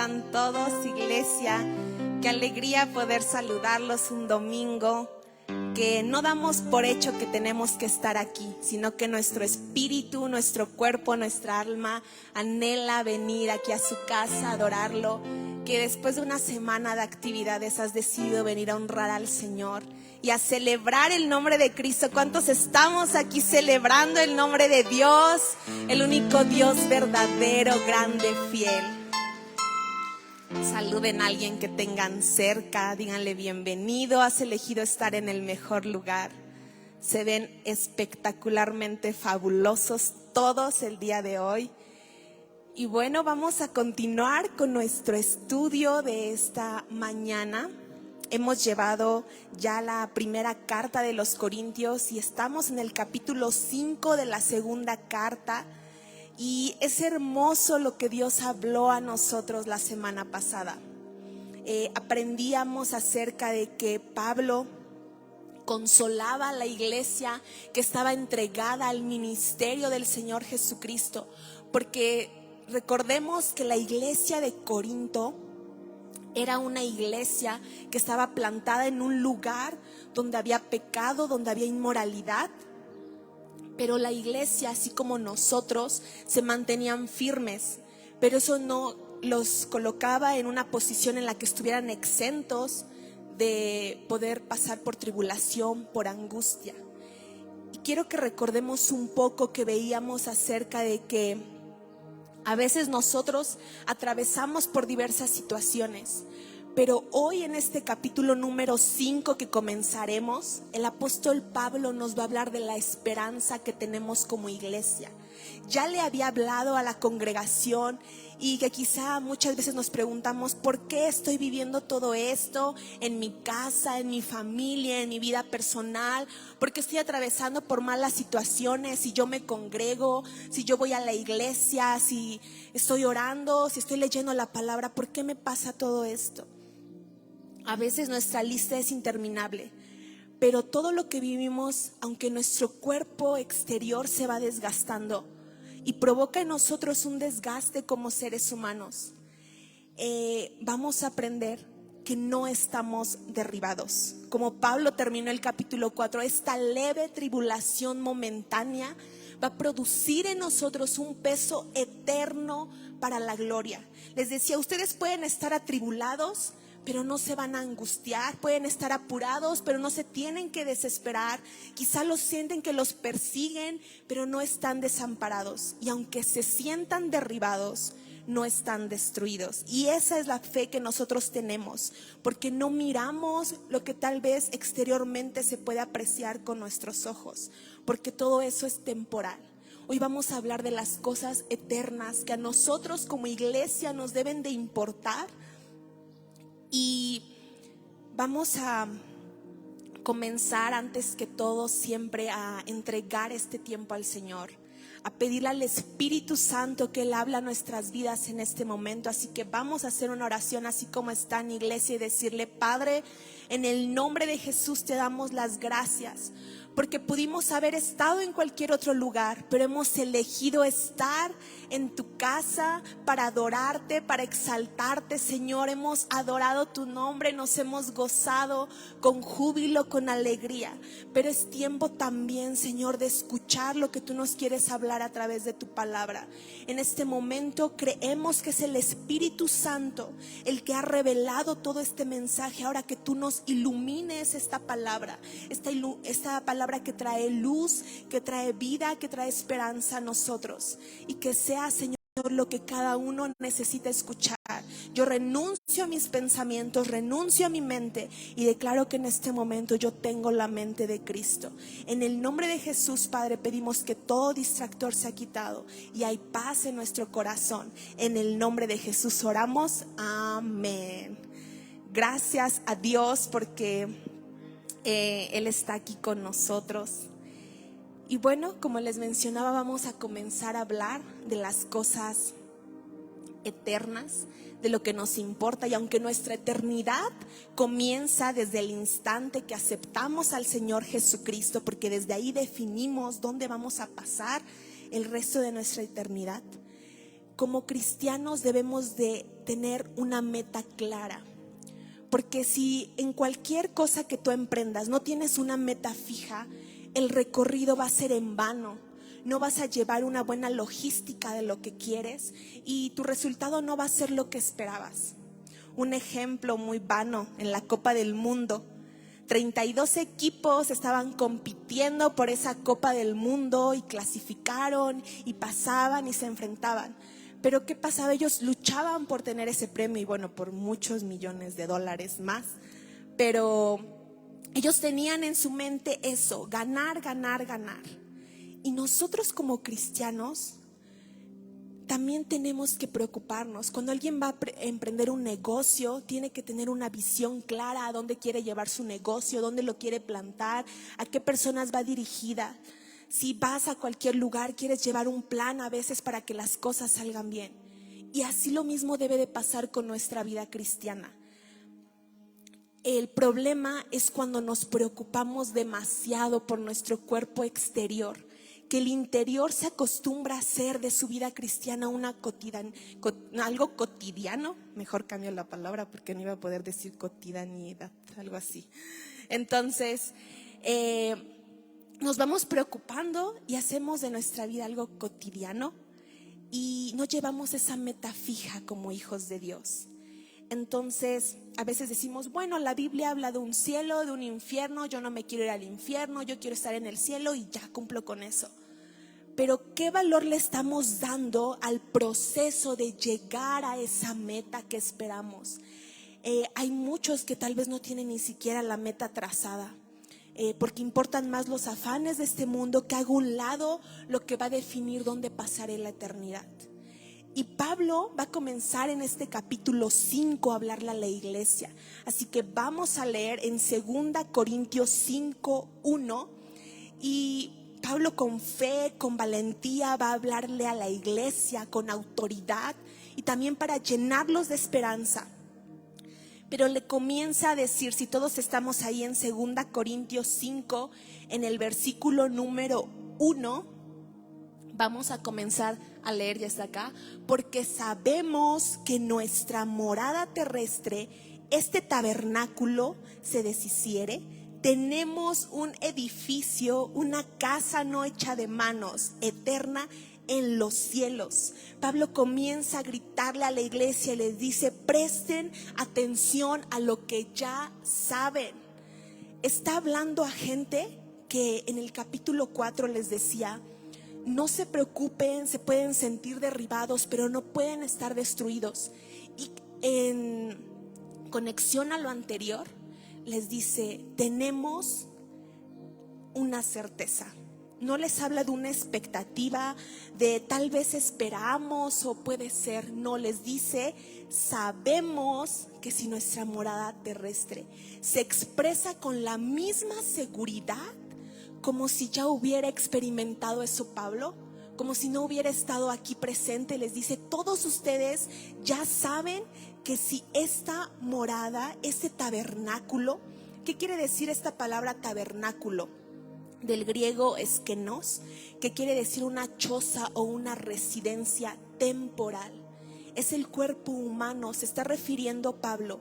están todos, iglesia? Qué alegría poder saludarlos un domingo, que no damos por hecho que tenemos que estar aquí, sino que nuestro espíritu, nuestro cuerpo, nuestra alma anhela venir aquí a su casa, adorarlo, que después de una semana de actividades has decidido venir a honrar al Señor y a celebrar el nombre de Cristo. ¿Cuántos estamos aquí celebrando el nombre de Dios, el único Dios verdadero, grande, fiel? Saluden a alguien que tengan cerca, díganle bienvenido, has elegido estar en el mejor lugar. Se ven espectacularmente fabulosos todos el día de hoy. Y bueno, vamos a continuar con nuestro estudio de esta mañana. Hemos llevado ya la primera carta de los Corintios y estamos en el capítulo 5 de la segunda carta. Y es hermoso lo que Dios habló a nosotros la semana pasada. Aprendíamos acerca de que Pablo consolaba a la iglesia que estaba entregada al ministerio del Señor Jesucristo, porque recordemos que la iglesia de Corinto era una iglesia que estaba plantada en un lugar donde había pecado, donde había inmoralidad. Pero la iglesia, así como nosotros, se mantenían firmes, pero eso no los colocaba en una posición en la que estuvieran exentos de poder pasar por tribulación, por angustia. Y quiero que recordemos un poco que veíamos acerca de que a veces nosotros atravesamos por diversas situaciones, pero hoy en este capítulo número 5 que comenzaremos, el apóstol Pablo nos va a hablar de la esperanza que tenemos como iglesia. Ya le había hablado a la congregación y que quizá muchas veces nos preguntamos ¿por qué estoy viviendo todo esto en mi casa, en mi familia, en mi vida personal? ¿Por qué estoy atravesando por malas situaciones? Si yo me congrego, si yo voy a la iglesia, si estoy orando, si estoy leyendo la palabra, ¿por qué me pasa todo esto? A veces nuestra lista es interminable, pero todo lo que vivimos, aunque nuestro cuerpo exterior se va desgastando y provoca en nosotros un desgaste como seres humanos, vamos a aprender que no estamos derribados. Como Pablo terminó el capítulo 4, esta leve tribulación momentánea va a producir en nosotros un peso eterno para la gloria. Les decía, ustedes pueden estar atribulados, pero no se van a angustiar, pueden estar apurados, pero no se tienen que desesperar. Quizá los sienten que los persiguen, pero no están desamparados. Y aunque se sientan derribados, no están destruidos. Y esa es la fe que nosotros tenemos, porque no miramos lo que tal vez exteriormente se puede apreciar con nuestros ojos, porque todo eso es temporal. Hoy vamos a hablar de las cosas eternas que a nosotros como iglesia nos deben de importar. Y vamos a comenzar antes que todo siempre a entregar este tiempo al Señor, a pedirle al Espíritu Santo que Él habla a nuestras vidas en este momento. Así que vamos a hacer una oración así como está en iglesia y decirle: Padre, en el nombre de Jesús te damos las gracias, porque pudimos haber estado en cualquier otro lugar, pero hemos elegido estar en tu casa para adorarte, para exaltarte, Señor. Hemos adorado tu nombre, nos hemos gozado con júbilo, con alegría. Pero es tiempo también, Señor, de escuchar lo que tú nos quieres hablar a través de tu palabra. En este momento creemos que es el Espíritu Santo el que ha revelado todo este mensaje. Ahora que tú nos ilumines esta palabra, esta palabra que trae luz, que trae vida, que trae esperanza a nosotros, y que sea, Señor, lo que cada uno necesita escuchar. Yo renuncio a mis pensamientos, renuncio a mi mente y declaro que en este momento yo tengo la mente de Cristo. En el nombre de Jesús, Padre, pedimos que todo distractor sea quitado y hay paz en nuestro corazón. En el nombre de Jesús oramos, amén. Gracias a Dios porque Él está aquí con nosotros. Y bueno, como les mencionaba, vamos a comenzar a hablar de las cosas eternas, de lo que nos importa. Y aunque nuestra eternidad comienza desde el instante que aceptamos al Señor Jesucristo, porque desde ahí definimos dónde vamos a pasar el resto de nuestra eternidad, como cristianos debemos de tener una meta clara. Porque si en cualquier cosa que tú emprendas no tienes una meta fija, el recorrido va a ser en vano. No vas a llevar una buena logística de lo que quieres y tu resultado no va a ser lo que esperabas. Un ejemplo muy vano en la Copa del Mundo. 32 equipos estaban compitiendo por esa Copa del Mundo y clasificaron y pasaban y se enfrentaban. Pero ¿qué pasaba? Ellos luchaban por tener ese premio y bueno, por muchos millones de dólares más. Pero ellos tenían en su mente eso, ganar, ganar, ganar. Y nosotros como cristianos también tenemos que preocuparnos. Cuando alguien va a emprender un negocio, tiene que tener una visión clara a dónde quiere llevar su negocio, dónde lo quiere plantar, a qué personas va dirigida. Si vas a cualquier lugar, quieres llevar un plan a veces para que las cosas salgan bien. Y así lo mismo debe de pasar con nuestra vida cristiana. El problema es cuando nos preocupamos demasiado por nuestro cuerpo exterior, que el interior se acostumbra a hacer de su vida cristiana algo cotidiano. Mejor cambio la palabra porque no iba a poder decir cotidianidad, algo así. Entonces, nos vamos preocupando y hacemos de nuestra vida algo cotidiano y no llevamos esa meta fija como hijos de Dios. Entonces, a veces decimos, bueno, la Biblia habla de un cielo, de un infierno, yo no me quiero ir al infierno, yo quiero estar en el cielo y ya cumplo con eso. Pero ¿qué valor le estamos dando al proceso de llegar a esa meta que esperamos? Hay muchos que tal vez no tienen ni siquiera la meta trazada, porque importan más los afanes de este mundo que haga un lado lo que va a definir dónde pasaré la eternidad. Y Pablo va a comenzar en este capítulo 5 a hablarle a la iglesia. Así que vamos a leer en 2 Corintios 5:1. Y Pablo con fe, con valentía va a hablarle a la iglesia con autoridad y también para llenarlos de esperanza. Pero le comienza a decir, si todos estamos ahí en 2 Corintios 5, en el versículo número 1, vamos a comenzar a leer, ya está acá. Porque sabemos que nuestra morada terrestre, este tabernáculo, se deshiciere. Tenemos un edificio, una casa no hecha de manos, eterna en los cielos. Pablo comienza a gritarle a la iglesia y les dice, presten atención a lo que ya saben. Está hablando a gente que en el capítulo 4 les decía, no se preocupen, se pueden sentir derribados, pero no pueden estar destruidos. Y en conexión a lo anterior, les dice, tenemos una certeza. No les habla de una expectativa, de tal vez esperamos o puede ser. No, les dice, sabemos que si nuestra morada terrestre se expresa con la misma seguridad, como si ya hubiera experimentado eso Pablo, como si no hubiera estado aquí presente. Les dice, todos ustedes ya saben que si esta morada, este tabernáculo, ¿qué quiere decir esta palabra tabernáculo? Del griego eskenos, que quiere decir una choza o una residencia temporal. Es el cuerpo humano, se está refiriendo Pablo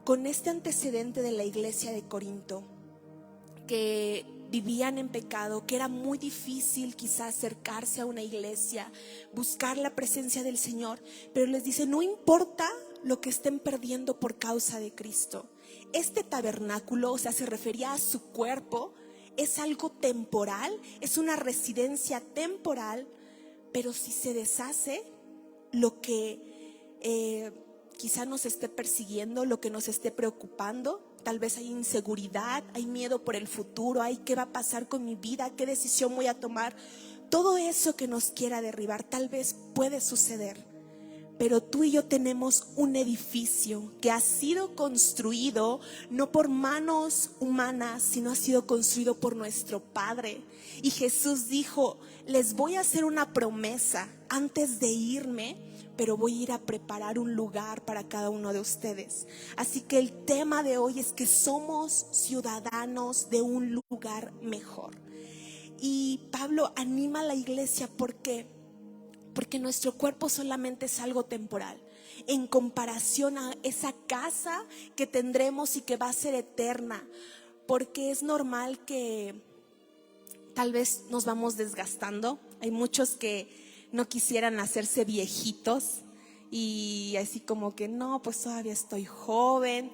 con este antecedente de la iglesia de Corinto, que vivían en pecado, que era muy difícil quizás acercarse a una iglesia, buscar la presencia del Señor, pero les dice, no importa lo que estén perdiendo por causa de Cristo. Este tabernáculo, o sea, se refería a su cuerpo, es algo temporal, es una residencia temporal, pero si se deshace, lo que quizá nos esté persiguiendo, lo que nos esté preocupando, tal vez hay inseguridad, hay miedo por el futuro, hay qué va a pasar con mi vida, qué decisión voy a tomar. Todo eso que nos quiera derribar tal vez puede suceder, pero tú y yo tenemos un edificio que ha sido construido no por manos humanas, sino ha sido construido por nuestro Padre. Y Jesús dijo, les voy a hacer una promesa antes de irme, pero voy a ir a preparar un lugar para cada uno de ustedes. Así que el tema de hoy es que somos ciudadanos de un lugar mejor. Y Pablo anima a la iglesia, ¿por qué? Porque nuestro cuerpo solamente es algo temporal. en comparación a esa casa que tendremos y que va a ser eterna, porque es normal que tal vez nos vamos desgastando. Hay muchos que no quisieran hacerse viejitos y así como que no, pues todavía estoy joven.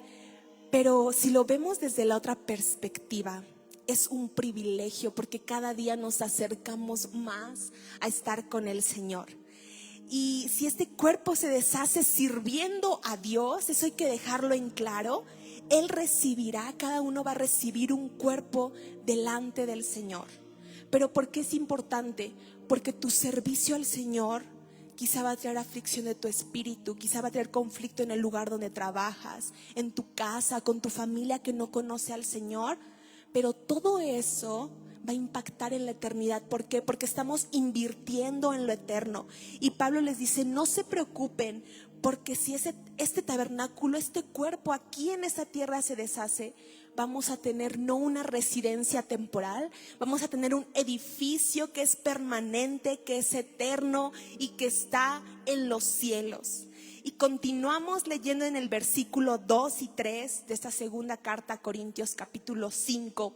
Pero si lo vemos desde la otra perspectiva, es un privilegio porque cada día nos acercamos más a estar con el Señor. Y si este cuerpo se deshace sirviendo a Dios, eso hay que dejarlo en claro. Él recibirá, cada uno va a recibir un cuerpo delante del Señor. Pero ¿por qué es importante? Porque tu servicio al Señor quizá va a traer aflicción de tu espíritu, quizá va a traer conflicto en el lugar donde trabajas, en tu casa, con tu familia que no conoce al Señor. Pero todo eso va a impactar en la eternidad. ¿Por qué? Porque estamos invirtiendo en lo eterno. Y Pablo les dice, no se preocupen, porque si este tabernáculo, este cuerpo aquí en esta tierra se deshace, vamos a tener no una residencia temporal, vamos a tener un edificio que es permanente, que es eterno y que está en los cielos. Y continuamos leyendo en el versículo 2 y 3 de esta segunda carta a Corintios capítulo 5.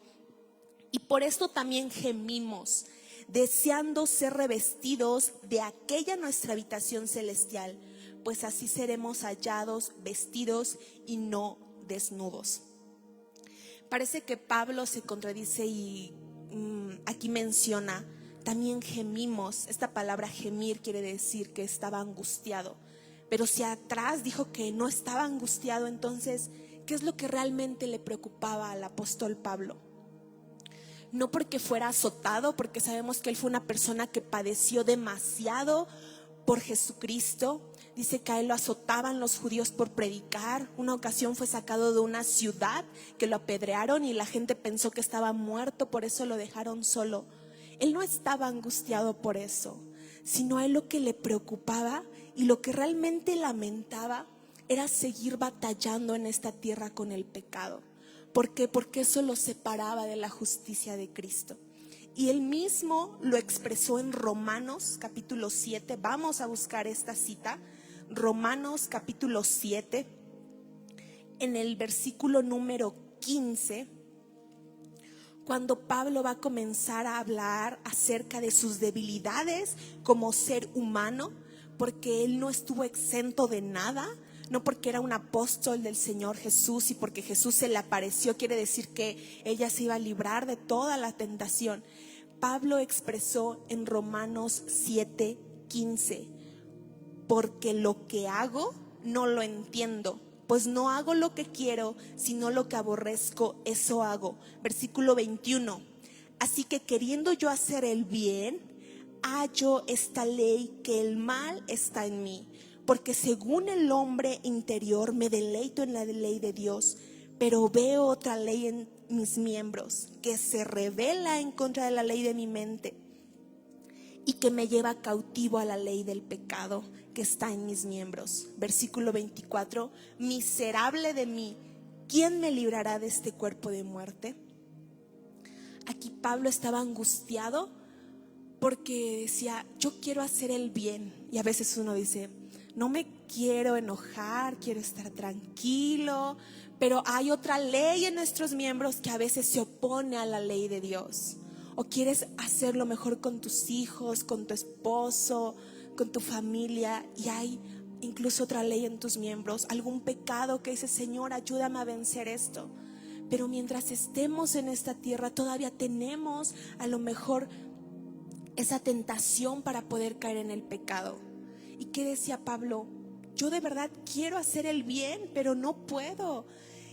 Y por esto también gemimos, deseando ser revestidos de aquella nuestra habitación celestial, pues así seremos hallados vestidos y no desnudos. Parece que Pablo se contradice y aquí menciona, también gemimos. Esta palabra gemir quiere decir que estaba angustiado. Pero si atrás dijo que no estaba angustiado, entonces, ¿qué es lo que realmente le preocupaba al apóstol Pablo? No porque fuera azotado, porque sabemos que él fue una persona que padeció demasiado por Jesucristo. Dice que a él lo azotaban los judíos por predicar. Una ocasión fue sacado de una ciudad que lo apedrearon y la gente pensó que estaba muerto, por eso lo dejaron solo. Él no estaba angustiado por eso, sino a él lo que le preocupaba y lo que realmente lamentaba era seguir batallando en esta tierra con el pecado. ¿Por qué? Porque eso lo separaba de la justicia de Cristo. Y él mismo lo expresó en Romanos capítulo 7. Vamos a buscar esta cita. Romanos capítulo 7, en el versículo número 15, cuando Pablo va a comenzar a hablar acerca de sus debilidades como ser humano, porque él no estuvo exento de nada. No porque era un apóstol del Señor Jesús y porque Jesús se le apareció quiere decir que ella se iba a librar de toda la tentación. Pablo expresó en Romanos 7:15, porque lo que hago no lo entiendo, pues no hago lo que quiero, sino lo que aborrezco, eso hago. Versículo 21, así que queriendo yo hacer el bien, hallo esta ley, que el mal está en mí. Porque según el hombre interior me deleito en la ley de Dios, pero veo otra ley en mis miembros que se rebela en contra de la ley de mi mente y que me lleva cautivo a la ley del pecado que está en mis miembros. Versículo 24, miserable de mí, ¿quién me librará de este cuerpo de muerte? Aquí Pablo estaba angustiado porque decía, yo quiero hacer el bien. Y a veces uno dice, no me quiero enojar, quiero estar tranquilo, pero hay otra ley en nuestros miembros que a veces se opone a la ley de Dios. O quieres hacerlo mejor con tus hijos, con tu esposo, con tu familia, y hay incluso otra ley en tus miembros, algún pecado que dice, Señor, ayúdame a vencer esto. Pero mientras estemos en esta tierra todavía tenemos a lo mejor esa tentación para poder caer en el pecado. ¿Y qué decía Pablo? Yo de verdad quiero hacer el bien, pero no puedo.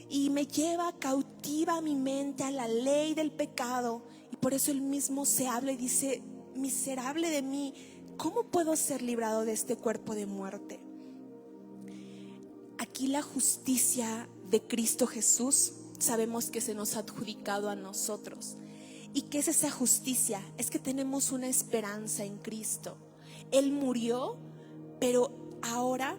Y me lleva cautiva mi mente a la ley del pecado. Y por eso él mismo se habla y dice, miserable de mí, ¿cómo puedo ser librado de este cuerpo de muerte? Aquí la justicia de Cristo Jesús sabemos que se nos ha adjudicado a nosotros. ¿Y qué es esa justicia? Es que tenemos una esperanza en Cristo. Él murió, pero ahora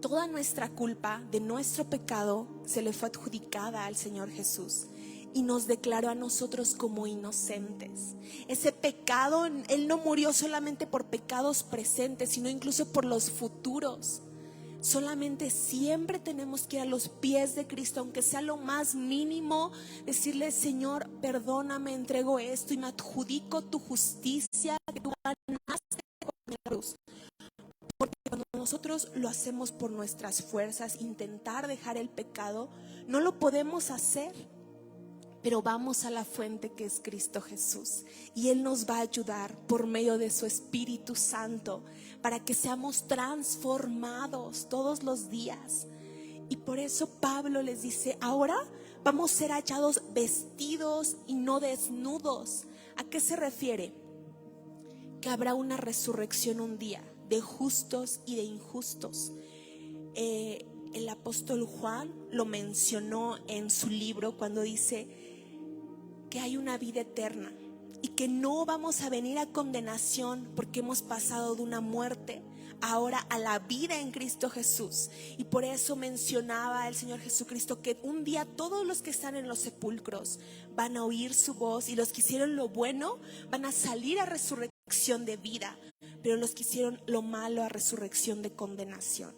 toda nuestra culpa de nuestro pecado se le fue adjudicada al Señor Jesús y nos declaró a nosotros como inocentes. Ese pecado, Él no murió solamente por pecados presentes, sino incluso por los futuros. Solamente siempre tenemos que ir a los pies de Cristo, aunque sea lo más mínimo, decirle: Señor, perdóname, entrego esto y me adjudico tu justicia que tú ganaste con la cruz. Porque cuando nosotros lo hacemos por nuestras fuerzas, intentar dejar el pecado, no lo podemos hacer. Pero vamos a la fuente que es Cristo Jesús, y Él nos va a ayudar por medio de su Espíritu Santo para que seamos transformados todos los días. Y por eso Pablo les dice: ahora vamos a ser hallados vestidos y no desnudos. ¿A qué se refiere? Que habrá una resurrección un día de justos y de injustos. El apóstol Juan lo mencionó en su libro cuando dice que hay una vida eterna y que no vamos a venir a condenación porque hemos pasado de una muerte ahora a la vida en Cristo Jesús. Y por eso mencionaba el Señor Jesucristo que un día todos los que están en los sepulcros van a oír su voz, y los que hicieron lo bueno van a salir a resurrección de vida, pero los que hicieron lo malo a resurrección de condenación.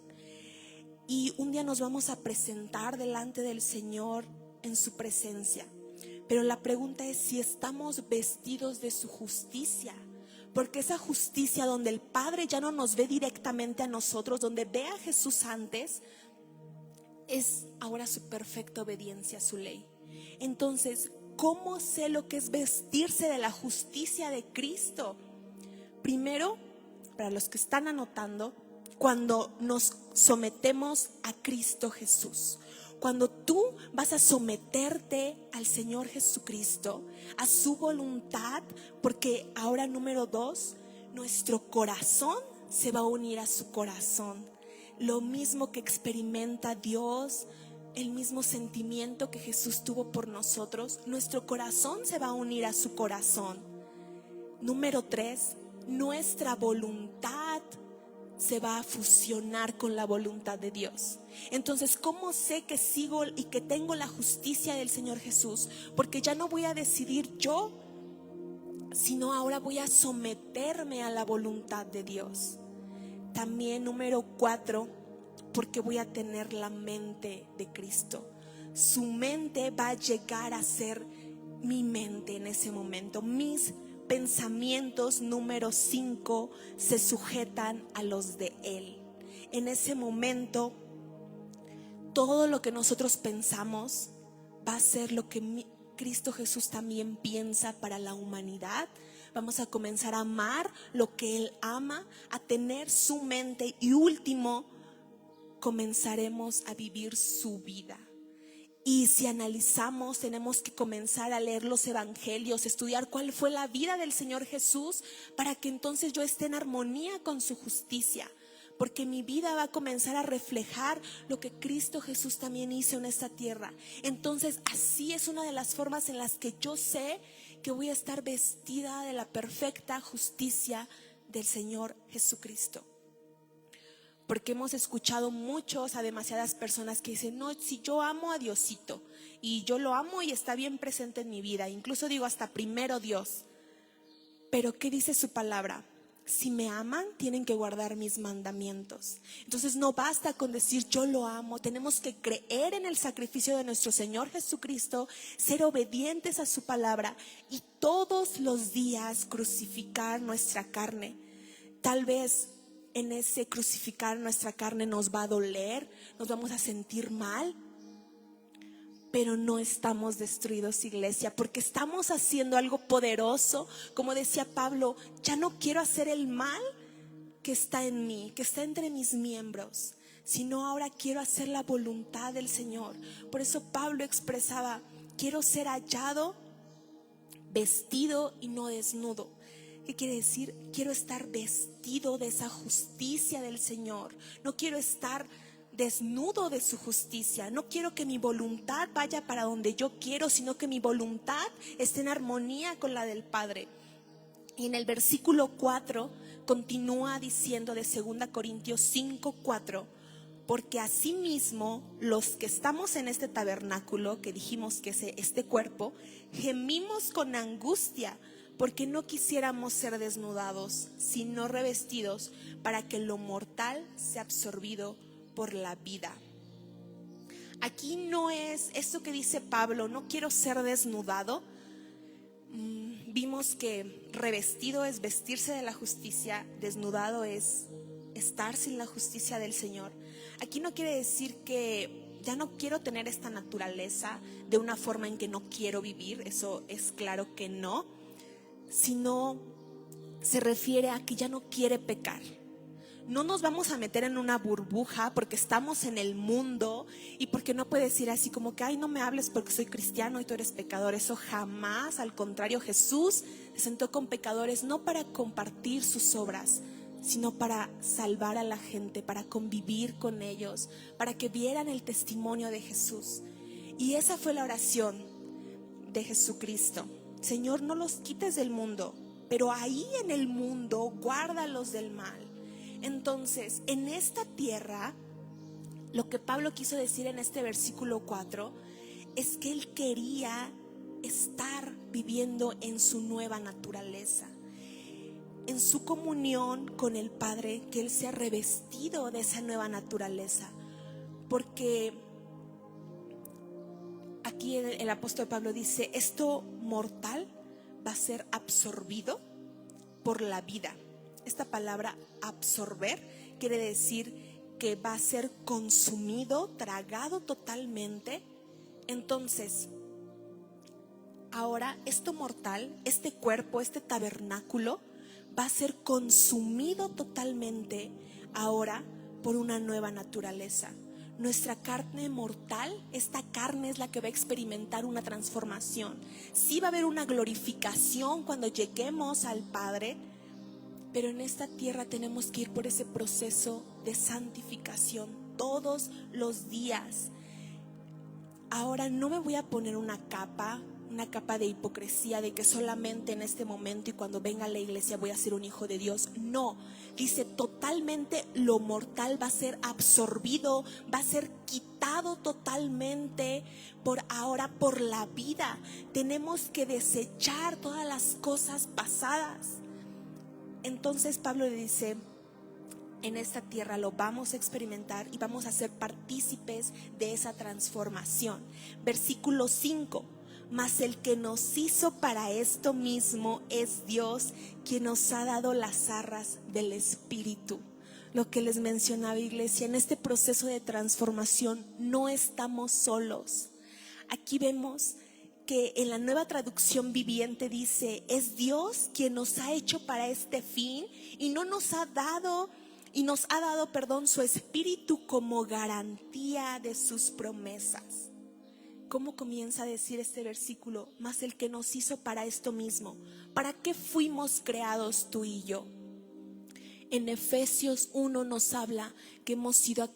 Y un día nos vamos a presentar delante del Señor en su presencia. Pero la pregunta es si estamos vestidos de su justicia, porque esa justicia donde el Padre ya no nos ve directamente a nosotros, donde ve a Jesús antes, es ahora su perfecta obediencia a su ley. Entonces, ¿cómo sé lo que es vestirse de la justicia de Cristo? Primero, para los que están anotando, cuando nos sometemos a Cristo Jesús. Cuando tú vas a someterte al Señor Jesucristo, a su voluntad, porque ahora número 2, nuestro corazón se va a unir a su corazón. Lo mismo que experimenta Dios, el mismo sentimiento que Jesús tuvo por nosotros, nuestro corazón se va a unir a su corazón. Número 3, nuestra voluntad se va a fusionar con la voluntad de Dios. Entonces, ¿cómo sé que sigo y que tengo la justicia del Señor Jesús? Porque ya no voy a decidir yo, sino ahora voy a someterme a la voluntad de Dios. También número 4, porque voy a tener la mente de Cristo. Su mente va a llegar a ser mi mente en ese momento. Mis pensamientos, número 5, se sujetan a los de Él. En ese momento, todo lo que nosotros pensamos va a ser lo que Cristo Jesús también piensa para la humanidad. Vamos a comenzar a amar lo que Él ama, a tener su mente, y último, comenzaremos a vivir su vida. Y si analizamos, tenemos que comenzar a leer los evangelios, estudiar cuál fue la vida del Señor Jesús, para que entonces yo esté en armonía con su justicia, porque mi vida va a comenzar a reflejar lo que Cristo Jesús también hizo en esta tierra. Entonces, así es una de las formas en las que yo sé que voy a estar vestida de la perfecta justicia del Señor Jesucristo. Porque hemos escuchado a demasiadas personas que dicen: no, si yo amo a Diosito, y yo lo amo y está bien presente en mi vida, incluso digo hasta primero Dios. Pero ¿qué dice su palabra? Si me aman, tienen que guardar mis mandamientos. Entonces no basta con decir yo lo amo, tenemos que creer en el sacrificio de nuestro Señor Jesucristo, ser obedientes a su palabra y todos los días crucificar nuestra carne. Tal vez en ese crucificar nuestra carne nos va a doler, nos vamos a sentir mal, pero no estamos destruidos, iglesia, porque estamos haciendo algo poderoso. Como decía Pablo, ya no quiero hacer el mal que está en mí, que está entre mis miembros, sino ahora quiero hacer la voluntad del Señor. Por eso Pablo expresaba: quiero ser hallado vestido y no desnudo. ¿Qué quiere decir? Quiero estar vestido de esa justicia del Señor. No quiero estar desnudo de su justicia. No quiero que mi voluntad vaya para donde yo quiero, sino que mi voluntad esté en armonía con la del Padre. Y en el versículo 4 continúa diciendo, de 2 Corintios 5:4: porque asimismo los que estamos en este tabernáculo, que dijimos que es este cuerpo, gemimos con angustia, porque no quisiéramos ser desnudados, sino revestidos, para que lo mortal sea absorbido por la vida. Aquí no es esto que dice Pablo, no quiero ser desnudado. Vimos que revestido es vestirse de la justicia, desnudado es estar sin la justicia del Señor. Aquí no quiere decir que ya no quiero tener esta naturaleza de una forma en que no quiero vivir, eso es claro que no, sino se refiere a que ya no quiere pecar. No nos vamos a meter en una burbuja porque estamos en el mundo y porque no puedes decir así como que, ay, no me hables porque soy cristiano y tú eres pecador. Eso jamás, al contrario, Jesús se sentó con pecadores no para compartir sus obras, sino para salvar a la gente, para convivir con ellos, para que vieran el testimonio de Jesús. Y esa fue la oración de Jesucristo. Señor, no los quites del mundo, pero ahí en el mundo guárdalos del mal. Entonces, en esta tierra, lo que Pablo quiso decir en este versículo 4 es que él quería estar viviendo en su nueva naturaleza, en su comunión con el Padre, que él sea revestido de esa nueva naturaleza. Porque aquí el apóstol Pablo dice, esto mortal va a ser absorbido por la vida. Esta palabra absorber quiere decir que va a ser consumido, tragado totalmente. Entonces, ahora esto mortal, este cuerpo, este tabernáculo, va a ser consumido totalmente ahora por una nueva naturaleza. Nuestra carne mortal, esta carne es la que va a experimentar una transformación. Sí va a haber una glorificación cuando lleguemos al Padre, pero en esta tierra tenemos que ir por ese proceso de santificación todos los días. Ahora no me voy a poner una capa de hipocresía de que solamente en este momento y cuando venga a la iglesia voy a ser un hijo de Dios. No, dice totalmente lo mortal va a ser absorbido, va a ser quitado totalmente por la vida. Tenemos que desechar todas las cosas pasadas. Entonces Pablo le dice, en esta tierra lo vamos a experimentar y vamos a ser partícipes de esa transformación. Versículo 5, mas el que nos hizo para esto mismo es Dios, quien nos ha dado las arras del Espíritu. Lo que les mencionaba, iglesia, en este proceso de transformación no estamos solos. Aquí vemos que en la Nueva Traducción Viviente dice, es Dios quien nos ha hecho para este fin y nos ha dado su Espíritu como garantía de sus promesas. ¿Cómo comienza a decir este versículo? Mas el que nos hizo para esto mismo. ¿Para qué fuimos creados tú y yo? En Efesios 1 nos habla que hemos sido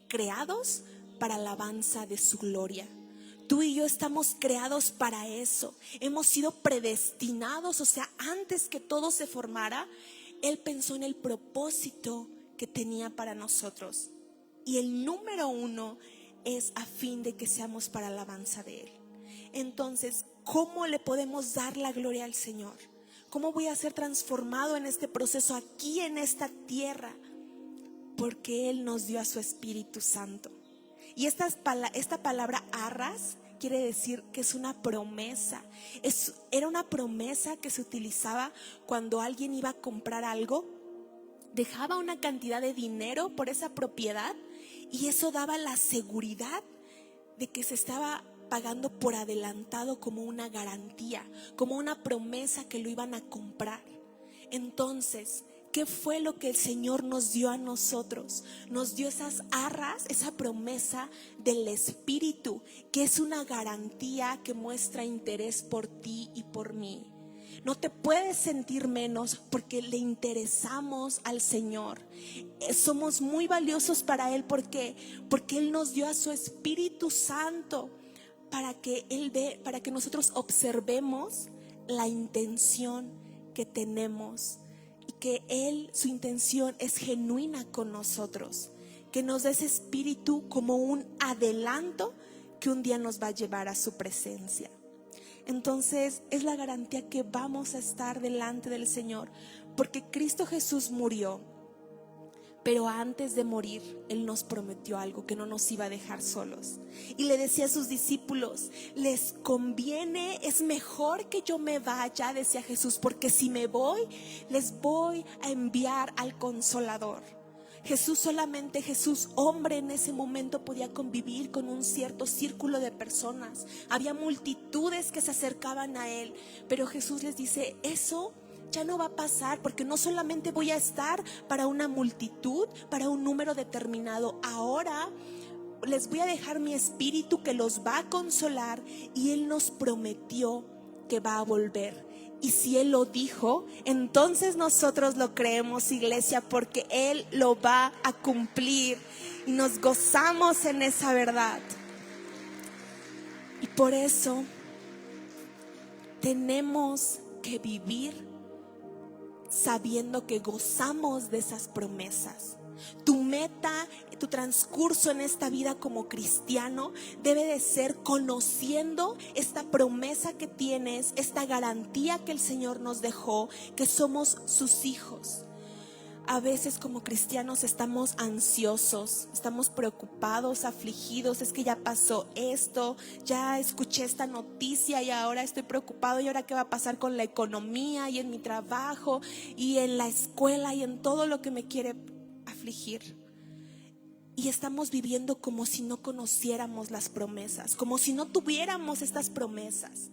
creados para alabanza de su gloria. Tú y yo estamos creados para eso. Hemos sido predestinados, o sea, antes que todo se formara, Él pensó en el propósito que tenía para nosotros. Y el número 1 es a fin de que seamos para alabanza de Él. Entonces, ¿cómo le podemos dar la gloria al Señor? ¿Cómo voy a ser transformado en este proceso aquí en esta tierra? Porque Él nos dio a su Espíritu Santo. Y esta palabra arras quiere decir que es una promesa. Era una promesa que se utilizaba cuando alguien iba a comprar algo, dejaba una cantidad de dinero por esa propiedad y eso daba la seguridad de que se estaba pagando por adelantado como una garantía, como una promesa que lo iban a comprar. Entonces, ¿qué fue lo que el Señor nos dio a nosotros? Nos dio esas arras, esa promesa del Espíritu, que es una garantía que muestra interés por ti y por mí. No te puedes sentir menos porque le interesamos al Señor. Somos muy valiosos para Él. ¿Por qué? Porque Él nos dio a su Espíritu Santo para que nosotros observemos la intención que tenemos. Que su intención es genuina con nosotros, que nos dé ese espíritu como un adelanto que un día nos va a llevar a su presencia. Entonces es la garantía que vamos a estar delante del Señor, porque Cristo Jesús murió Pero antes de morir, Él nos prometió algo, que no nos iba a dejar solos. Y le decía a sus discípulos: les conviene, es mejor que yo me vaya, decía Jesús, porque si me voy, les voy a enviar al Consolador. Jesús, hombre, en ese momento podía convivir con un cierto círculo de personas. Había multitudes que se acercaban a Él, pero Jesús les dice: eso ya no va a pasar, porque no solamente voy a estar para una multitud, para un número determinado. Ahora les voy a dejar mi espíritu que los va a consolar, y Él nos prometió que va a volver. Y si Él lo dijo, entonces nosotros lo creemos, iglesia, porque Él lo va a cumplir, y nos gozamos en esa verdad. Y por eso tenemos que vivir sabiendo que gozamos de esas promesas. Tu meta, tu transcurso en esta vida como cristiano debe de ser conociendo esta promesa que tienes, esta garantía que el Señor nos dejó, que somos sus hijos. A veces como cristianos estamos ansiosos, estamos preocupados, afligidos. Es que ya pasó esto, ya escuché esta noticia y ahora estoy preocupado. ¿Y ahora qué va a pasar con la economía y en mi trabajo y en la escuela y en todo lo que me quiere afligir? Y estamos viviendo como si no conociéramos las promesas, como si no tuviéramos estas promesas.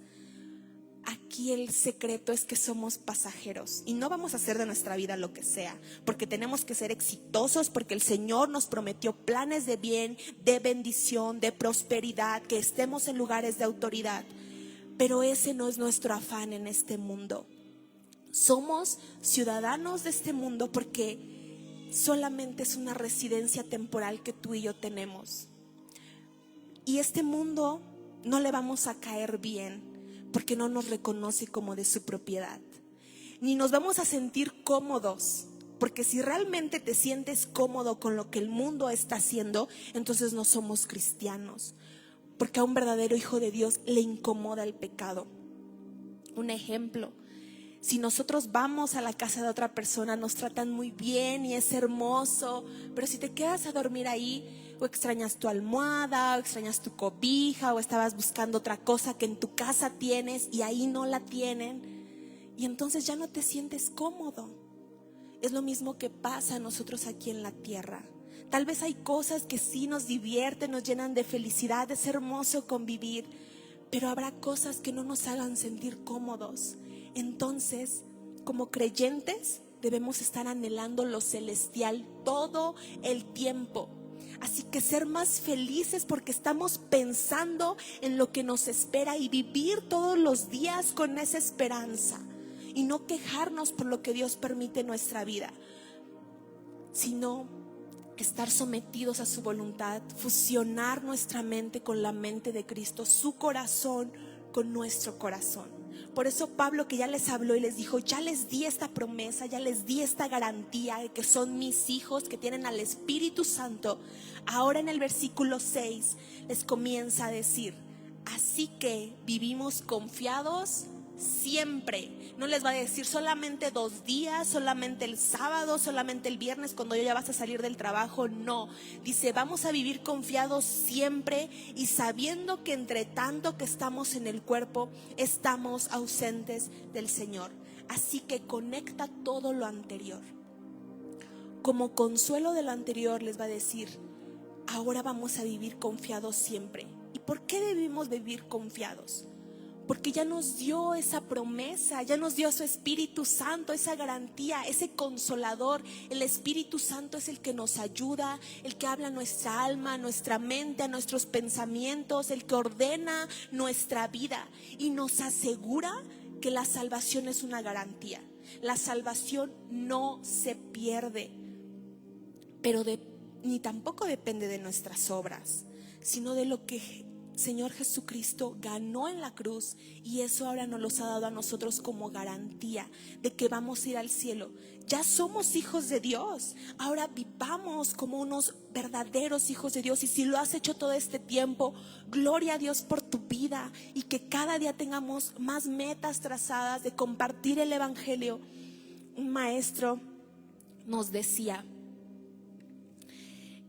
Aquí el secreto es que somos pasajeros y no vamos a hacer de nuestra vida lo que sea, porque tenemos que ser exitosos, porque el Señor nos prometió planes de bien, de bendición, de prosperidad, que estemos en lugares de autoridad. Pero ese no es nuestro afán en este mundo. Somos ciudadanos de este mundo porque solamente es una residencia temporal que tú y yo tenemos. Y este mundo no le vamos a caer bien, porque no nos reconoce como de su propiedad. Ni nos vamos a sentir cómodos, porque si realmente te sientes cómodo con lo que el mundo está haciendo, entonces no somos cristianos, porque a un verdadero hijo de Dios le incomoda el pecado. Un ejemplo: si nosotros vamos a la casa de otra persona, nos tratan muy bien y es hermoso, pero si te quedas a dormir ahí, o extrañas tu almohada, o extrañas tu cobija, o estabas buscando otra cosa que en tu casa tienes y ahí no la tienen, y entonces ya no te sientes cómodo. Es lo mismo que pasa a nosotros aquí en la tierra. Tal vez hay cosas que sí nos divierten, nos llenan de felicidad, es hermoso convivir, pero habrá cosas que no nos hagan sentir cómodos. Entonces, como creyentes, debemos estar anhelando lo celestial todo el tiempo. Así que ser más felices porque estamos pensando en lo que nos espera y vivir todos los días con esa esperanza. Y no quejarnos por lo que Dios permite en nuestra vida, sino estar sometidos a su voluntad, fusionar nuestra mente con la mente de Cristo, su corazón con nuestro corazón. Por eso Pablo, que ya les habló y les dijo: ya les di esta promesa, ya les di esta garantía de que son mis hijos, que tienen al Espíritu Santo. Ahora en el versículo 6 les comienza a decir: así que vivimos confiados siempre. No les va a decir solamente 2 días, solamente el sábado, solamente el viernes cuando ya vas a salir del trabajo. No, dice: vamos a vivir confiados siempre, y sabiendo que entre tanto que estamos en el cuerpo, estamos ausentes del Señor. Así que conecta todo lo anterior. Como consuelo de lo anterior les va a decir: ahora vamos a vivir confiados siempre. ¿Y por qué debemos vivir confiados? Porque ya nos dio esa promesa, ya nos dio su Espíritu Santo, esa garantía, ese consolador. El Espíritu Santo es el que nos ayuda, el que habla a nuestra alma, a nuestra mente, a nuestros pensamientos, el que ordena nuestra vida y nos asegura que la salvación es una garantía. La salvación no se pierde, pero ni tampoco depende de nuestras obras, sino de lo que Señor Jesucristo ganó en la cruz, y eso ahora nos los ha dado a nosotros como garantía de que vamos a ir al cielo. Ya somos hijos de Dios, ahora vivamos como unos verdaderos hijos de Dios. Y si lo has hecho todo este tiempo, gloria a Dios por tu vida, y que cada día tengamos más metas trazadas de compartir el evangelio. Un maestro nos decía: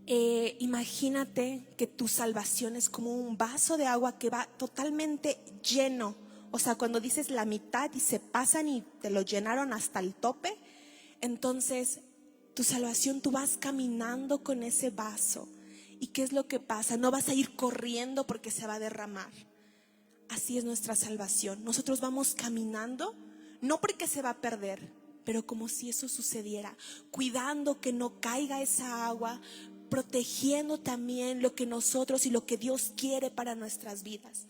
Imagínate que tu salvación es como un vaso de agua que va totalmente lleno. O sea, cuando dices la mitad y se pasan y te lo llenaron hasta el tope, entonces tu salvación, tú vas caminando con ese vaso. ¿Y qué es lo que pasa? No vas a ir corriendo porque se va a derramar. Así es nuestra salvación. Nosotros vamos caminando, no porque se va a perder, pero como si eso sucediera, cuidando que no caiga esa agua, protegiendo también lo que nosotros y lo que Dios quiere para nuestras vidas.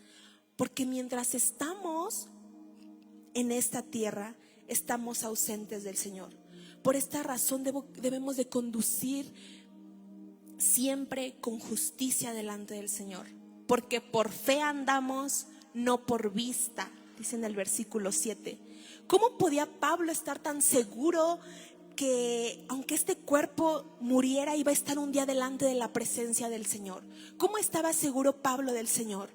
Porque mientras estamos en esta tierra, estamos ausentes del Señor. Por esta razón debemos de conducir siempre con justicia delante del Señor. Porque por fe andamos, no por vista, dice en el versículo 7. ¿Cómo podía Pablo estar tan seguro que aunque este cuerpo muriera, iba a estar un día delante de la presencia del Señor? ¿Cómo estaba seguro Pablo del Señor?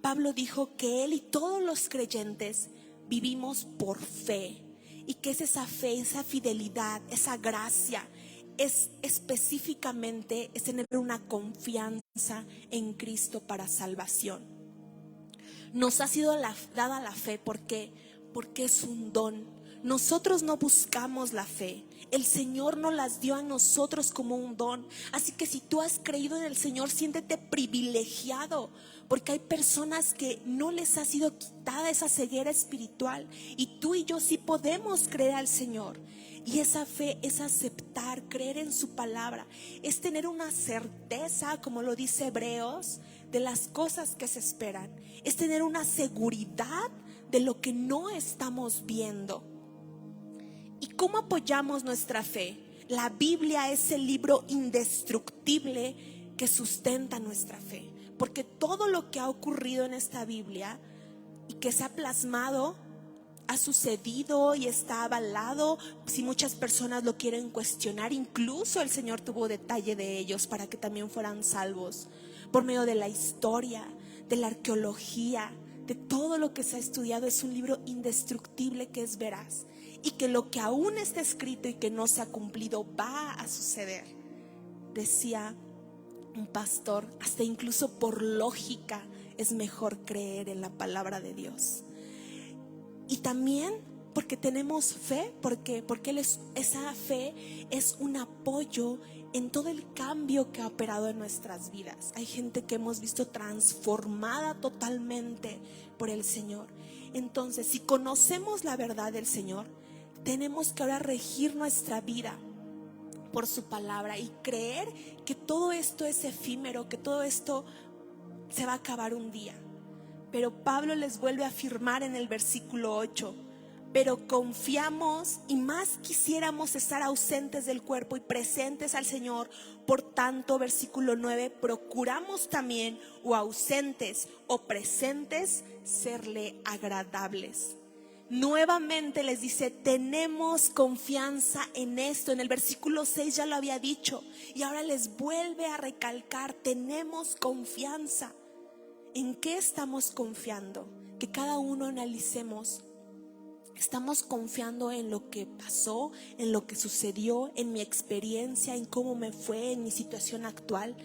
Pablo dijo que él y todos los creyentes vivimos por fe, y que es esa fe, esa fidelidad, esa gracia, es específicamente es tener una confianza en Cristo para salvación. Nos ha sido dada la fe porque es un don. Nosotros no buscamos la fe, el Señor nos las dio a nosotros como un don. Así que si tú has creído en el Señor, siéntete privilegiado, porque hay personas que no les ha sido quitada esa ceguera espiritual, y tú y yo sí podemos creer al Señor. Y esa fe es aceptar, creer en su palabra, es tener una certeza, como lo dice Hebreos, de las cosas que se esperan, es tener una seguridad de lo que no estamos viendo. ¿Y cómo apoyamos nuestra fe? La Biblia es el libro indestructible que sustenta nuestra fe, porque todo lo que ha ocurrido en esta Biblia y que se ha plasmado ha sucedido y está avalado. Si muchas personas lo quieren cuestionar, incluso el Señor tuvo detalle de ellos para que también fueran salvos, por medio de la historia, de la arqueología, de todo lo que se ha estudiado. Es un libro indestructible que es veraz, y que lo que aún está escrito y que no se ha cumplido va a suceder. Decía un pastor, hasta incluso por lógica es mejor creer en la palabra de Dios. Y también porque tenemos fe, porque esa fe es un apoyo en todo el cambio que ha operado en nuestras vidas. Hay gente que hemos visto transformada totalmente por el Señor. Entonces, si conocemos la verdad del Señor, tenemos que ahora regir nuestra vida por su palabra y creer que todo esto es efímero, que todo esto se va a acabar un día. Pero Pablo les vuelve a afirmar en el versículo 8: pero confiamos y más quisiéramos estar ausentes del cuerpo y presentes al Señor. Por tanto, versículo 9, procuramos también, o ausentes o presentes, serle agradables. Nuevamente les dice, tenemos confianza en esto. En el versículo 6 ya lo había dicho, y ahora les vuelve a recalcar, tenemos confianza. ¿En qué estamos confiando? Que cada uno analicemos. ¿Estamos confiando en lo que pasó, en lo que sucedió, en mi experiencia, en cómo me fue, en mi situación actual?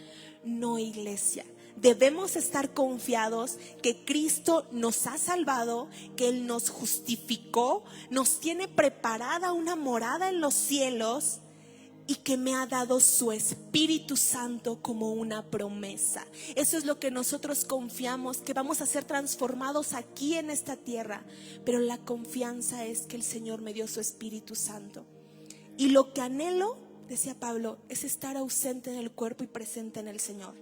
No, iglesia. Debemos estar confiados que Cristo nos ha salvado, que Él nos justificó, nos tiene preparada una morada en los cielos, y que me ha dado su Espíritu Santo como una promesa. Eso es lo que nosotros confiamos, que vamos a ser transformados aquí en esta tierra. Pero la confianza es que el Señor me dio su Espíritu Santo. Y lo que anhelo, decía Pablo, es estar ausente en el cuerpo y presente en el Señor.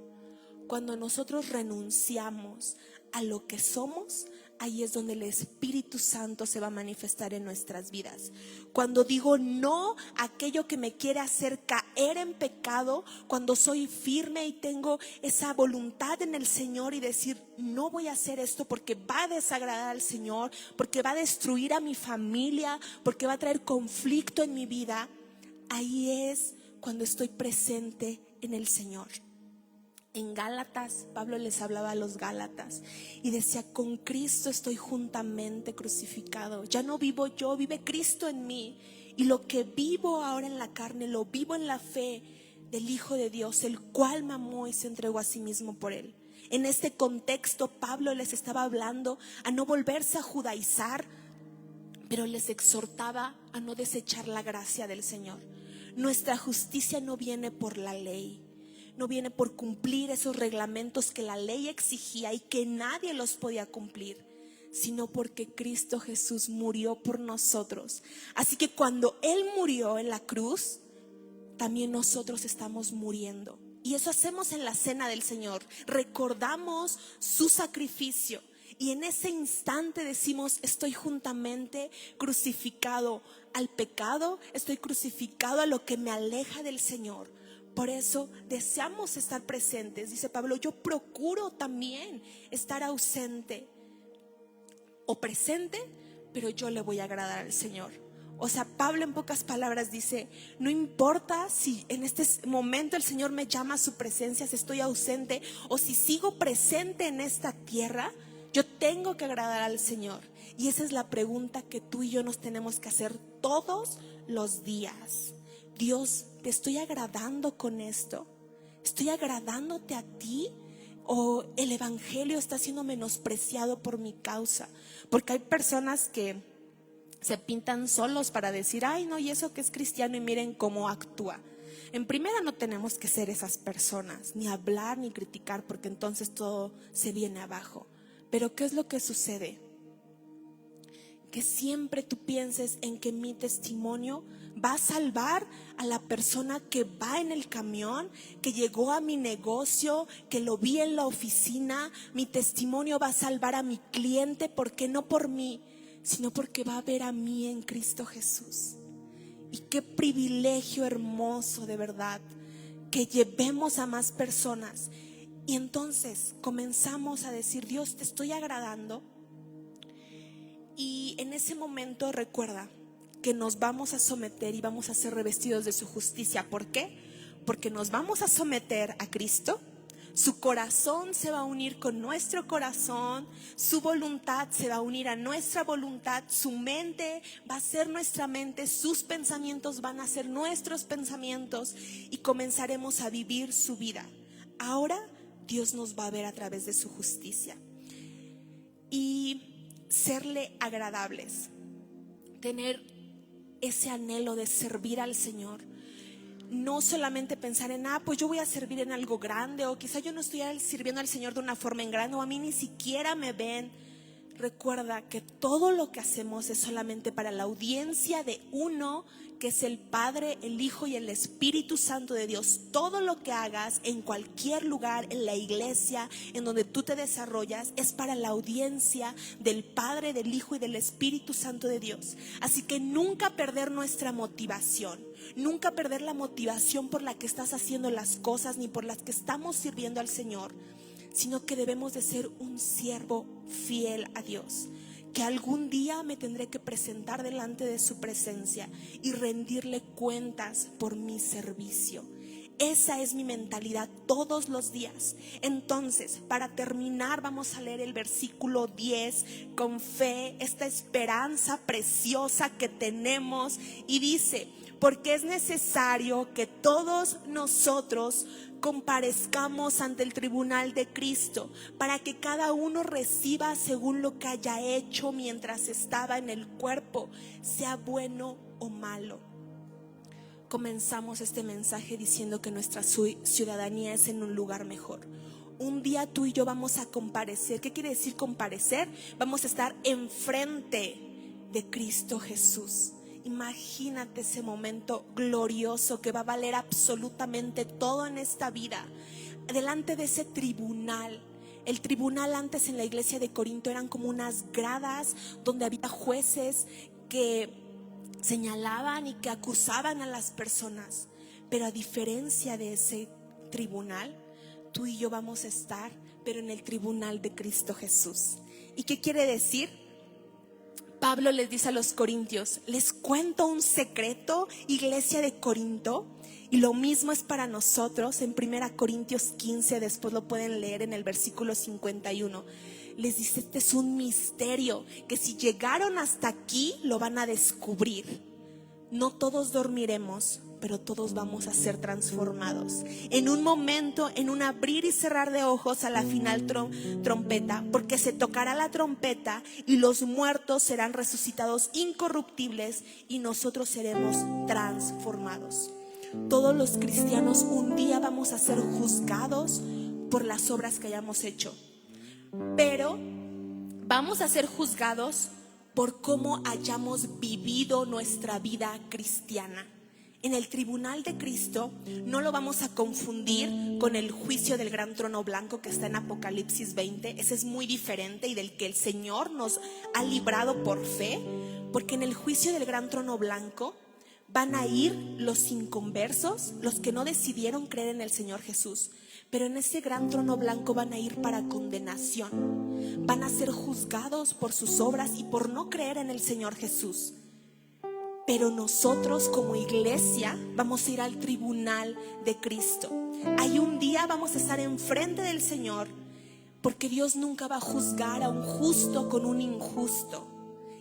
Cuando nosotros renunciamos a lo que somos, ahí es donde el Espíritu Santo se va a manifestar en nuestras vidas. Cuando digo no a aquello que me quiere hacer caer en pecado, cuando soy firme y tengo esa voluntad en el Señor y decir, no voy a hacer esto porque va a desagradar al Señor, porque va a destruir a mi familia, porque va a traer conflicto en mi vida, ahí es cuando estoy presente en el Señor. En Gálatas, Pablo les hablaba a los Gálatas y decía, con Cristo estoy juntamente crucificado. Ya no vivo yo, vive Cristo en mí. Y lo que vivo ahora en la carne, lo vivo en la fe del Hijo de Dios, el cual me amó y se entregó a sí mismo por él. En este contexto, Pablo les estaba hablando a no volverse a judaizar, pero les exhortaba a no desechar la gracia del Señor. Nuestra justicia no viene por la ley, no viene por cumplir esos reglamentos que la ley exigía y que nadie los podía cumplir, sino porque Cristo Jesús murió por nosotros. Así que cuando Él murió en la cruz, también nosotros estamos muriendo. Y eso hacemos en la cena del Señor. Recordamos su sacrificio. Y en ese instante decimos: estoy juntamente crucificado al pecado, estoy crucificado a lo que me aleja del Señor. Por eso deseamos estar presentes. Dice Pablo: yo procuro también estar ausente o presente, pero yo le voy a agradar al Señor. O sea, Pablo en pocas palabras dice: no importa si en este momento el Señor me llama a su presencia, si estoy ausente o si sigo presente en esta tierra, yo tengo que agradar al Señor. Y esa es la pregunta que tú y yo nos tenemos que hacer todos los días. Dios, ¿te estoy agradando con esto? ¿Estoy agradándote a ti? ¿O el evangelio está siendo menospreciado por mi causa? Porque hay personas que se pintan solos para decir: ay no, y eso que es cristiano y miren cómo actúa. En primera, no tenemos que ser esas personas, ni hablar ni criticar, porque entonces todo se viene abajo. Pero ¿qué es lo que sucede? Que siempre tú pienses en que mi testimonio va a salvar a la persona que va en el camión, que llegó a mi negocio, que lo vi en la oficina. Mi testimonio va a salvar a mi cliente, porque no por mí, sino porque va a ver a mí en Cristo Jesús. Y qué privilegio hermoso, de verdad, que llevemos a más personas. Y entonces comenzamos a decir: Dios, te estoy agradando. Y en ese momento recuerda que nos vamos a someter y vamos a ser revestidos de su justicia. ¿Por qué? Porque nos vamos a someter a Cristo. Su corazón se va a unir con nuestro corazón, su voluntad se va a unir a nuestra voluntad, su mente va a ser nuestra mente, sus pensamientos van a ser nuestros pensamientos, y comenzaremos a vivir su vida. Ahora Dios nos va a ver a través de su justicia. Y serle agradables, tener ese anhelo de servir al Señor. No solamente pensar en: pues yo voy a servir en algo grande, o quizá yo no estoy sirviendo al Señor de una forma en grande, o a mí ni siquiera me ven. Recuerda que todo lo que hacemos es solamente para la audiencia de uno, que es el Padre, el Hijo y el Espíritu Santo de Dios. Todo lo que hagas en cualquier lugar, en la iglesia, en donde tú te desarrollas, es para la audiencia del Padre, del Hijo y del Espíritu Santo de Dios. Así que nunca perder nuestra motivación, nunca perder la motivación por la que estás haciendo las cosas, ni por las que estamos sirviendo al Señor, sino que debemos de ser un siervo fiel a Dios, que algún día me tendré que presentar delante de su presencia y rendirle cuentas por mi servicio. Esa es mi mentalidad todos los días. Entonces, para terminar, vamos a leer el versículo 10 con fe, esta esperanza preciosa que tenemos, y dice: porque es necesario que todos nosotros comparezcamos ante el tribunal de Cristo, para que cada uno reciba según lo que haya hecho mientras estaba en el cuerpo, sea bueno o malo. Comenzamos este mensaje diciendo que nuestra ciudadanía es en un lugar mejor. Un día tú y yo vamos a comparecer. ¿Qué quiere decir comparecer? Vamos a estar enfrente de Cristo Jesús. Imagínate ese momento glorioso que va a valer absolutamente todo en esta vida, delante de ese tribunal. El tribunal antes en la iglesia de Corinto eran como unas gradas donde había jueces que señalaban y que acusaban a las personas. Pero a diferencia de ese tribunal, tú y yo vamos a estar, pero en el tribunal de Cristo Jesús. ¿Y qué quiere decir? Pablo les dice a los corintios: les cuento un secreto, iglesia de Corinto, y lo mismo es para nosotros. En 1 Corintios 15, después lo pueden leer en el versículo 51, les dice: este es un misterio que si llegaron hasta aquí lo van a descubrir. no todos dormiremos, pero todos vamos a ser transformados. En un momento, en un abrir y cerrar de ojos, a la final trompeta, porque se tocará la trompeta y los muertos serán resucitados incorruptibles y nosotros seremos transformados. Todos los cristianos un día vamos a ser juzgados por las obras que hayamos hecho, pero vamos a ser juzgados por cómo hayamos vivido nuestra vida cristiana. En el tribunal de Cristo no lo vamos a confundir con el juicio del gran trono blanco que está en Apocalipsis 20. Ese es muy diferente y del que el Señor nos ha librado por fe, porque en el juicio del gran trono blanco van a ir los inconversos, los que no decidieron creer en el Señor Jesús. Pero en ese gran trono blanco van a ir para condenación. Van a ser juzgados por sus obras y por no creer en el Señor Jesús. Pero nosotros como iglesia vamos a ir al tribunal de Cristo. Hay un día vamos a estar enfrente del Señor, porque Dios nunca va a juzgar a un justo con un injusto.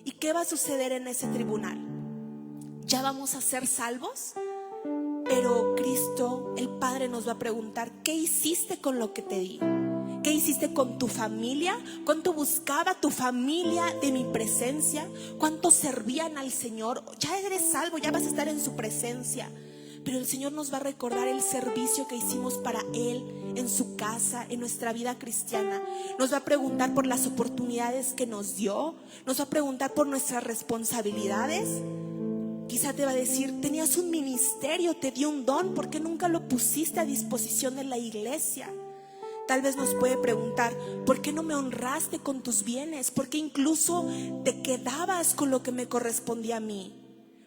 ¿Y qué va a suceder en ese tribunal? ¿Ya vamos a ser salvos? Pero Cristo, el Padre, nos va a preguntar: ¿qué hiciste con lo que te di? ¿Qué hiciste con tu familia? ¿Cuánto buscaba tu familia de mi presencia? ¿Cuánto servían al Señor? Ya eres salvo, ya vas a estar en su presencia. Pero el Señor nos va a recordar el servicio que hicimos para Él en su casa, en nuestra vida cristiana. Nos va a preguntar por las oportunidades que nos dio. Nos va a preguntar por nuestras responsabilidades. Quizá te va a decir: tenías un ministerio, te dio un don, ¿por qué nunca lo pusiste a disposición de la iglesia? Tal vez nos puede preguntar: ¿por qué no me honraste con tus bienes? ¿Por qué incluso te quedabas con lo que me correspondía a mí?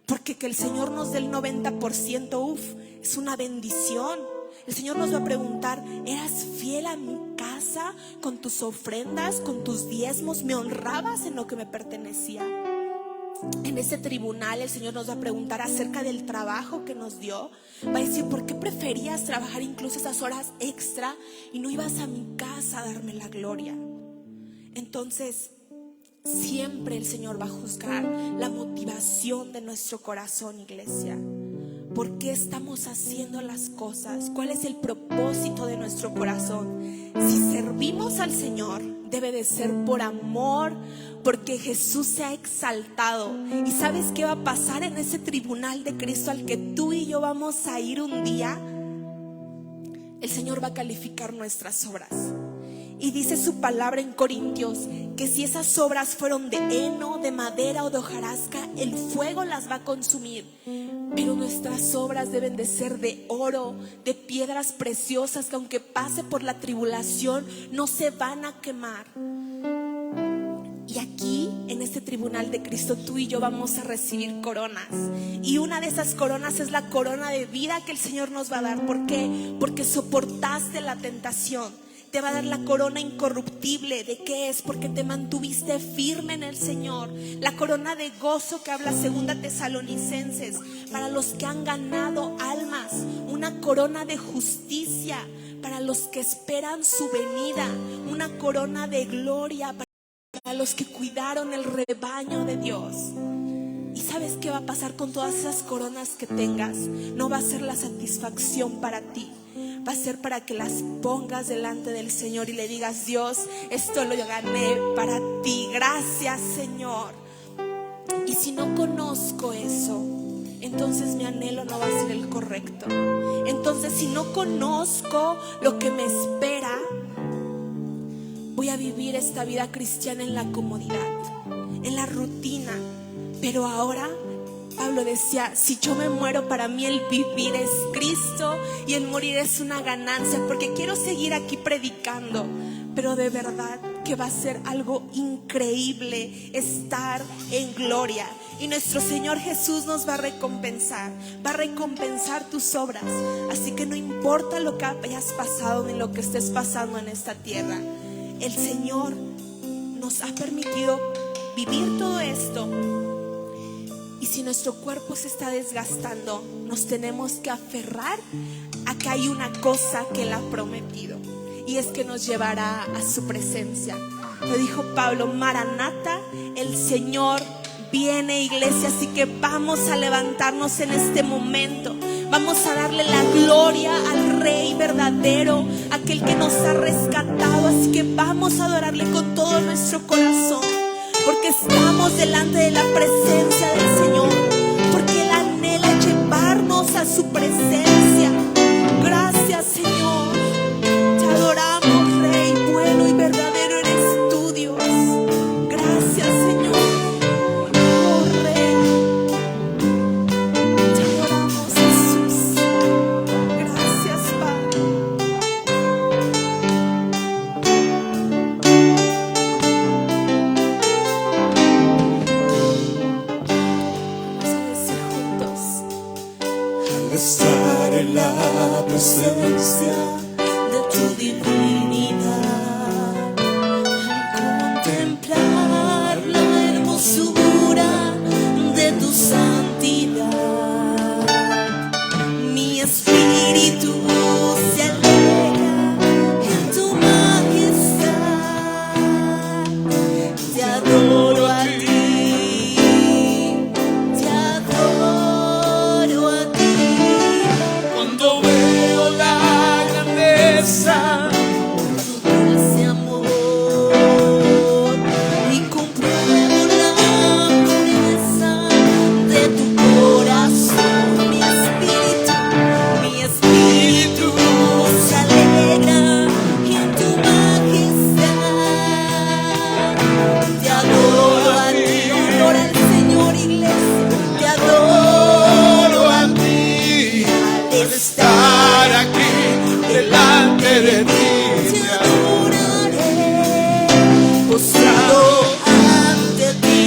Porque que el Señor nos dé el 90%, es una bendición. El Señor nos va a preguntar: ¿eras fiel a mi casa con tus ofrendas, con tus diezmos? ¿Me honrabas en lo que me pertenecía? En ese tribunal el Señor nos va a preguntar acerca del trabajo que nos dio. Va a decir: ¿por qué preferías trabajar incluso esas horas extra y no ibas a mi casa a darme la gloria? Entonces, siempre el Señor va a juzgar la motivación de nuestro corazón, iglesia. ¿Por qué estamos haciendo las cosas? ¿Cuál es el propósito de nuestro corazón? Si servimos al Señor, debe de ser por amor, porque Jesús se ha exaltado. ¿Y sabes qué va a pasar en ese tribunal de Cristo al que tú y yo vamos a ir un día? El Señor va a calificar nuestras obras. Y dice su palabra en Corintios que si esas obras fueron de heno, de madera o de hojarasca, el fuego las va a consumir. Pero nuestras obras deben de ser de oro, de piedras preciosas que aunque pase por la tribulación no se van a quemar. Y aquí en este tribunal de Cristo tú y yo vamos a recibir coronas. Y una de esas coronas es la corona de vida que el Señor nos va a dar. ¿Por qué? Porque soportaste la tentación. Te va a dar la corona incorruptible. ¿De qué es? Porque te mantuviste firme en el Señor. La corona de gozo que habla 2 Tesalonicenses, para los que han ganado almas. Una corona de justicia para los que esperan su venida. Una corona de gloria para los que cuidaron el rebaño de Dios. ¿Y sabes qué va a pasar con todas esas coronas que tengas? No va a ser la satisfacción para ti. Va a ser para que las pongas delante del Señor y le digas: Dios, esto lo gané para ti, gracias Señor. Y si no conozco eso, entonces mi anhelo no va a ser el correcto. Entonces, si no conozco lo que me espera, voy a vivir esta vida cristiana en la comodidad, en la rutina. Pero ahora Pablo decía: si yo me muero, para mí el vivir es Cristo y el morir es una ganancia, porque quiero seguir aquí predicando, pero de verdad que va a ser algo increíble estar en gloria. Y nuestro Señor Jesús nos va a recompensar tus obras. Así que no importa lo que hayas pasado ni lo que estés pasando en esta tierra, el Señor nos ha permitido vivir todo esto. Y si nuestro cuerpo se está desgastando, nos tenemos que aferrar a que hay una cosa que Él ha prometido, y es que nos llevará a su presencia. Lo dijo Pablo: Maranata, el Señor viene, iglesia. Así que vamos a levantarnos en este momento. Vamos a darle la gloria al Rey verdadero, aquel que nos ha rescatado. Así que vamos a adorarle con todo nuestro corazón, porque estamos delante de la presencia del Señor, porque Él anhela llevarnos a su presencia. Gracias, Señor. Te adoramos, Rey bueno y verdadero eres tú, Dios. Gracias, Señor. Oh, Rey. Te adoramos, Jesús. Gracias, Padre. Vamos a decir juntos: al estar en la presencia de tu divinidad, al contemplar la hermosura de tu santidad, mi espíritu se alegra en tu majestad. Te adoro a ti, te adoro a ti. cuando veo la grandeza Dulce amor, y compruebo la pureza de tu corazón. Mi espíritu se alegra en tu majestad. Te adoro a ti, adora al Señor, iglesia. Te adoro a ti al al estar aquí delante de ti. Te adoraré, Postrado ante ti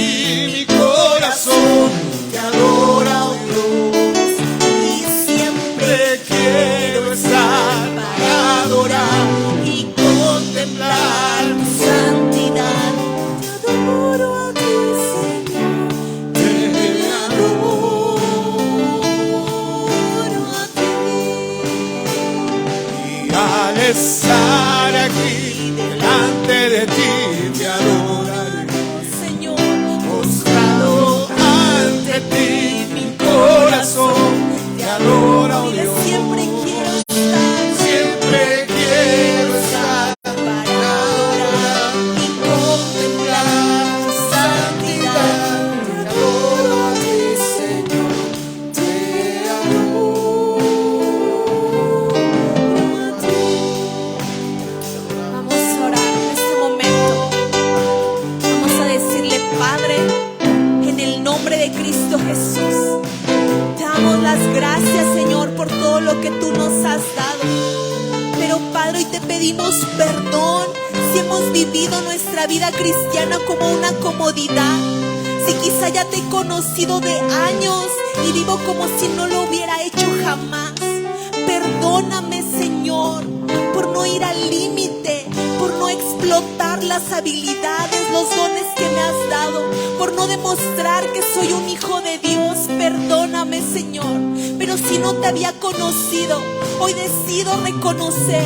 mi corazón te adora, oh Dios, y siempre quiero estar para adorar y contemplar tu santidad. Te adoro a ti, Señor, te adoro a ti. y al estar aquí delante de ti te adoraré. Señor, Postrado ante ti mi corazón te adora, oh dile, Dios. siempre quiero estar Siempre quiero estar para adorar y contemplar tu santidad. Te adoro a ti, Señor, te adoro a ti. Vamos a orar en este momento. Vamos a decirle: Padre, en el nombre de Cristo Jesús, te damos las gracias, Señor, por todo lo que tú nos has dado. Pero Padre, hoy te pedimos perdón si hemos vivido nuestra vida cristiana como una comodidad. Si quizá ya te he conocido de años y vivo como si no lo hubiera hecho jamás. Perdóname, Señor, por no ir al límite, por no explotar las habilidades, los dones que me has dado, por no demostrar que soy un hijo de Dios. Perdóname, Señor. Pero si no te había conocido, hoy decido reconocer.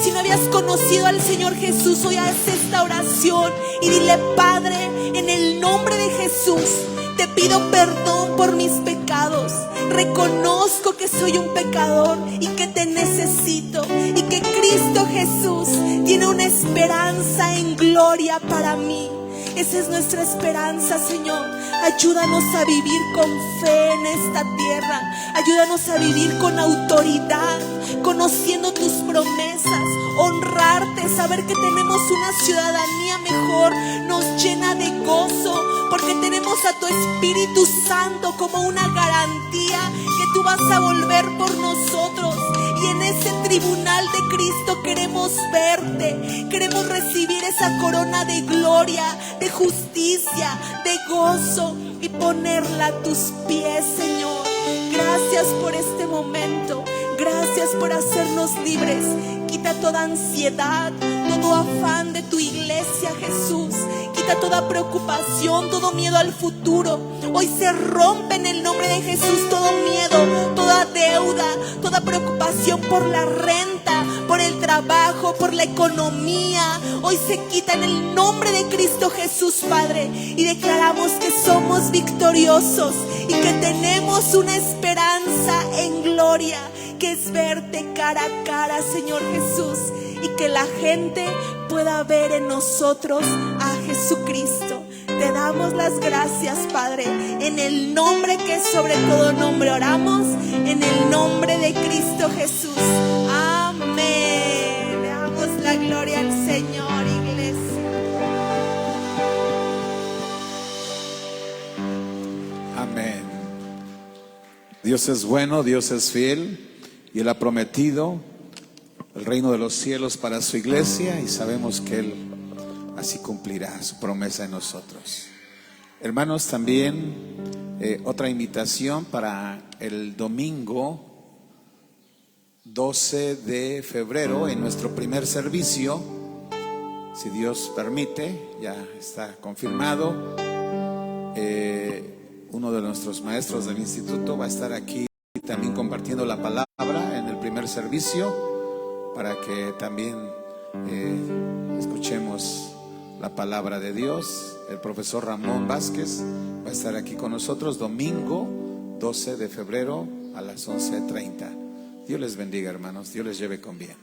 Si no habías conocido al Señor Jesús, hoy haz esta oración y dile: Padre, en el nombre de Jesús, te pido perdón por mis pecados. Reconozco que soy un pecador y que te necesito, y que Cristo Jesús tiene una esperanza en gloria para mí. Esa es nuestra esperanza, Señor. Ayúdanos a vivir con fe en esta tierra. Ayúdanos a vivir con autoridad, conociendo tus promesas, honrarte, saber que tenemos una ciudadanía mejor, nos llena de gozo, porque tenemos a tu Espíritu Santo como una garantía que tú vas a volver por nosotros. Y en ese tribunal de Cristo queremos verte, queremos recibir esa corona de gloria, de justicia, de gozo, y ponerla a tus pies, Señor. Gracias por este momento, gracias por hacernos libres. Quita toda ansiedad, todo todo afán de tu iglesia, Jesús. Quita toda preocupación, todo miedo al futuro. Hoy se rompe en el nombre de Jesús todo miedo, toda deuda, toda preocupación por la renta, por el trabajo, por la economía. Hoy se quita en el nombre de Cristo Jesús, Padre, y declaramos que somos victoriosos y que tenemos una esperanza en gloria, que es verte cara a cara, Señor Jesús, y que la gente pueda ver en nosotros a Jesucristo. Te damos las gracias, Padre, en el nombre que es sobre todo nombre. Oramos en el nombre de Cristo Jesús. Amén. Le damos la gloria al Señor, iglesia. Amén. Dios es bueno, Dios es fiel, y Él ha prometido el reino de los cielos para su iglesia, y sabemos que Él así cumplirá su promesa en nosotros. Hermanos, también otra invitación para el domingo 12 de febrero en nuestro primer servicio, si Dios permite, ya está confirmado. Uno de nuestros maestros del instituto va a estar aquí también compartiendo la palabra en el primer servicio, para que también escuchemos la palabra de Dios. El profesor Ramón Vázquez va a estar aquí con nosotros domingo 12 de febrero a las 11:30. Dios les bendiga, hermanos. Dios les lleve con bien.